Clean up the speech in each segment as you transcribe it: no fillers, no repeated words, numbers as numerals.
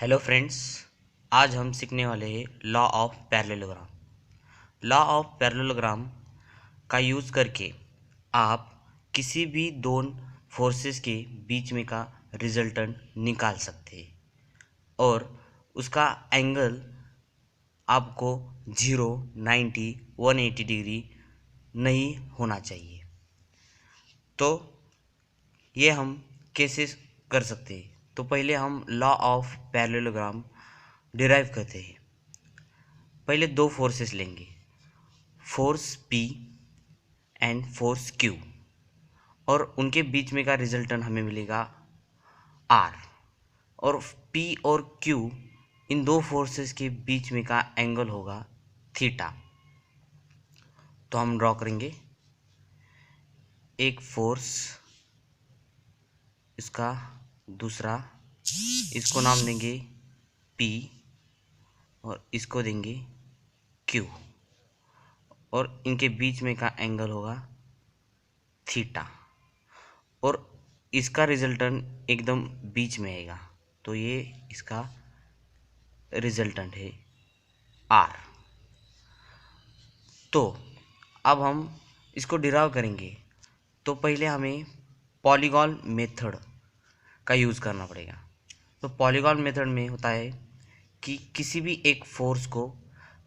Hello friends. आज हम सीखने वाले हैं law of parallelogram. Law of parallelogram का यूज़ करके आप किसी भी दो फोर्सेस के बीच में का रिजल्टेंट निकाल सकते हैं और उसका एंगल आपको 0, 90, 180 डिग्री नहीं होना चाहिए। तो ये हम कैसे कर सकते हैं? तो पहले हम लॉ ऑफ पैरेललोग्राम डिराइव करते हैं। पहले दो फोर्सेस लेंगे, force P and force Q, और उनके बीच में का रिजल्टेंट हमें मिलेगा R। और P और Q इन दो फोर्सेस के बीच में का एंगल होगा थीटा। तो हम ड्रॉ करेंगे एक फोर्स, इसका दूसरा, इसको नाम देंगे P और इसको देंगे Q, और इनके बीच में का एंगल होगा थीटा, और इसका रिजल्टेंट एकदम बीच में आएगा। तो ये इसका रिजल्टेंट है R। तो अब हम इसको डिराइव करेंगे। तो पहले हमें पॉलीगॉन मेथड का यूज़ करना पड़ेगा। तो पॉलीगॉन मेथड में होता है कि किसी भी एक फोर्स को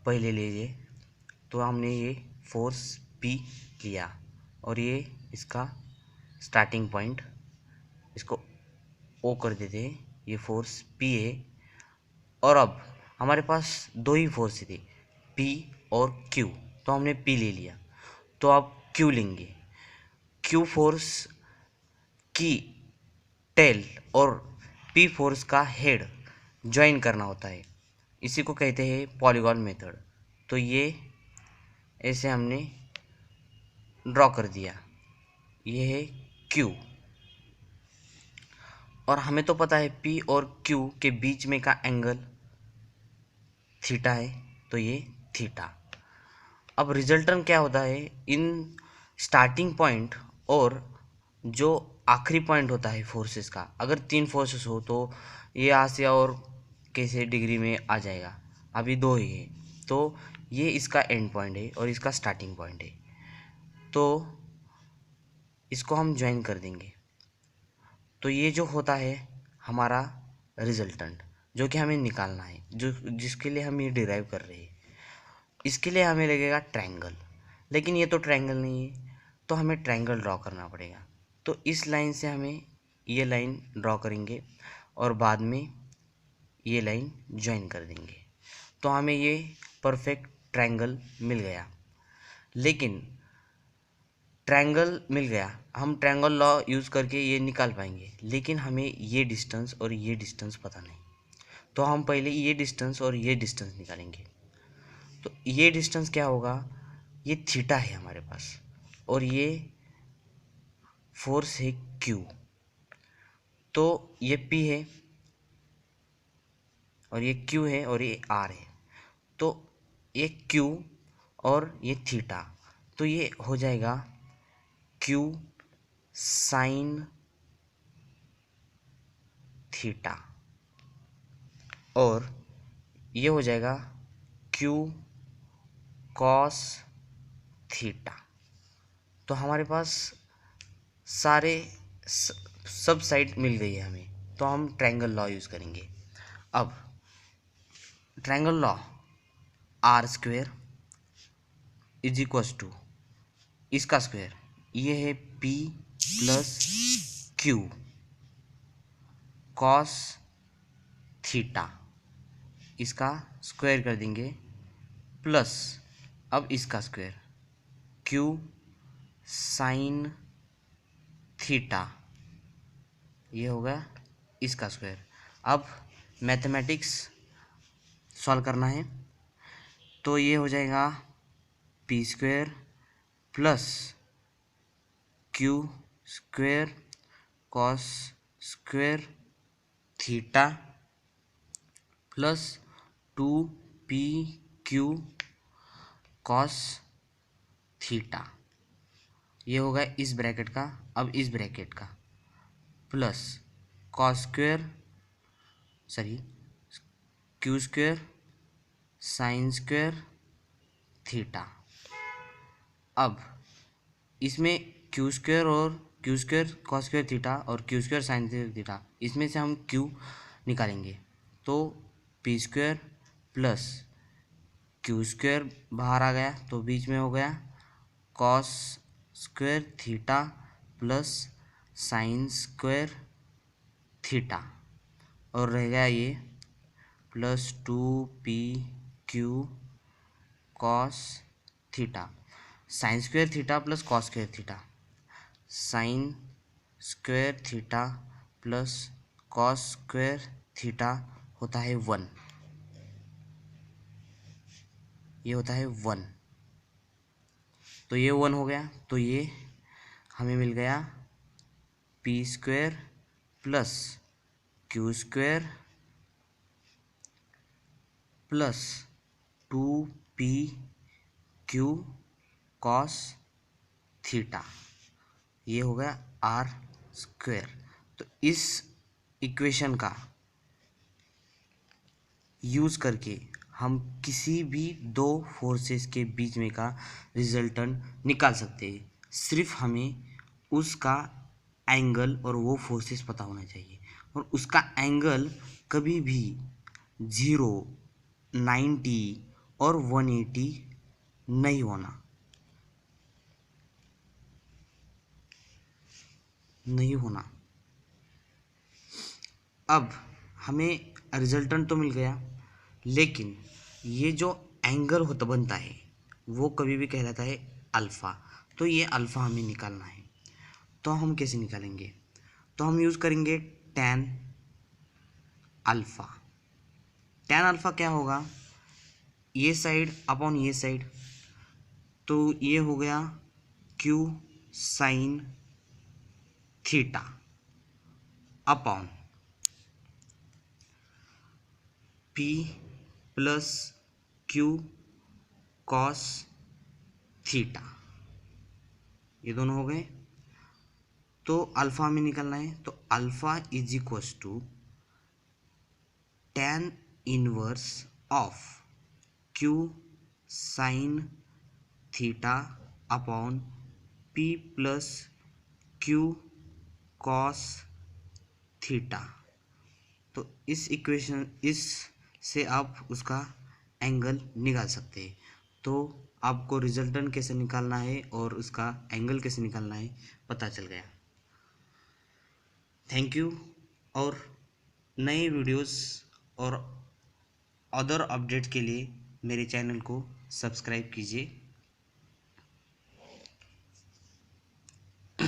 पहले लीजिए। तो हमने ये फोर्स P लिया और ये इसका स्टार्टिंग पॉइंट, इसको O कर देते हैं। ये फोर्स P है और अब हमारे पास दो ही फोर्स थे, P और Q। तो हमने P ले लिया, तो अब Q लेंगे। Q फोर्स की टेल और P फोर्स का हेड ज्वाइन करना होता है, इसी को कहते हैं पॉलीगॉन मेथड। तो ये ऐसे हमने ड्रॉ कर दिया, ये है Q। और हमें तो पता है P और Q के बीच में का एंगल थीटा है, तो ये थीटा। अब रिजल्टेंट क्या होता है, इन स्टार्टिंग पॉइंट और जो आखिरी पॉइंट होता है फोर्सेस का, अगर तीन फोर्सेस हो तो ये यहाँ से और कैसे डिग्री में आ जाएगा। अभी दो ही है, तो ये इसका एंड पॉइंट है और इसका स्टार्टिंग पॉइंट है। तो इसको हम ज्वाइन कर देंगे। तो ये जो होता है हमारा रिजल्टेंट, जो कि हमें निकालना है, जो जिसके लिए हम ये डिराइव कर रहे हैं। इसके लिए हमें लगेगा ट्रायंगल, लेकिन ये तो ट्रायंगल नहीं है, तो हमें ट्रायंगल ड्रॉ करना पड़ेगा। तो इस लाइन से हमें ये लाइन ड्रॉ करेंगे और बाद में ये लाइन ज्वाइन कर देंगे। तो हमें ये परफेक्ट ट्रायंगल मिल गया। लेकिन ट्रायंगल मिल गया, हम ट्रायंगल लॉ यूज़ करके ये निकाल पाएंगे, लेकिन हमें ये डिस्टेंस और ये डिस्टेंस पता नहीं। तो हम पहले ये डिस्टेंस और ये डिस्टेंस निकालेंगे। तो ये डिस्टेंस क्या होगा, ये थीटा है हमारे पास, और ये फोर्स है Q। तो ये P है और ये Q है और ये R है। तो ये Q और ये थीटा, तो ये हो जाएगा Q साइन थीटा, और ये हो जाएगा Q कॉस थीटा। तो हमारे पास सारे सब साइड मिल गई है हमें। तो हम ट्रायंगल लॉ यूज़ करेंगे। अब triangle law, R square is equals to इसका स्क्वायर, ये है P plus Q cos theta, इसका स्क्वायर कर देंगे, प्लस अब इसका स्क्वायर Q साइन थीटा, ये होगा इसका स्क्वायर। अब मैथमेटिक्स सॉल्व करना है, तो ये हो जाएगा P square plus Q square cos square theta plus 2PQ cos theta, ये होगा इस ब्रैकेट का। अब इस ब्रैकेट का plus cos square Q square sine square theta. अब इसमें Q square cos square theta और Q square sine square theta, इसमें से हम क्यू निकालेंगे तो P square plus Q square बाहर आ गया तो बीच में हो गया cos square theta plus sine square theta, और रह गया ये plus 2pq cos theta. Sign square theta plus cos square theta, sign square theta plus cos square theta होता है 1, ये होता है 1। तो ये 1 हो गया, तो ये हमें मिल गया P square plus Q square plus 2pq cos theta, ये हो गया आर स्क्वायर। तो इस इक्वेशन का यूज़ करके हम किसी भी दो फोर्सेस के बीच में का रिजल्टेंट निकाल सकते हैं। सिर्फ हमें उसका एंगल और वो फोर्सेस पता होना चाहिए, और उसका एंगल कभी भी 0, 90 और 180 नहीं होना, नहीं होना। अब हमें रिजल्टेंट तो मिल गया, लेकिन ये जो एंगल होता बनता है वो कभी भी कहलाता है अल्फ़ा। तो ये अल्फ़ा हमें निकालना है, तो हम कैसे निकालेंगे? तो हम यूज़ करेंगे टैन अल्फ़ा। टैन अल्फ़ा क्या होगा, ये साइड अपॉन ये साइड, तो ये हो गया Q sine theta upon P plus Q cos theta, ये दोनों हो गए। तो अल्फ़ा हमें निकालना है, तो alpha is equals to tan inverse of Q sine theta upon P plus Q cos theta. तो इस इक्वेशन से आप उसका एंगल निकाल सकते हैं। तो आपको रिजल्टेंट कैसे निकालना है और उसका एंगल कैसे निकालना है पता चल गया। Thank you. और नए वीडियोस और अदर अपडेट के लिए मेरे चैनल को सब्सक्राइब कीजिए।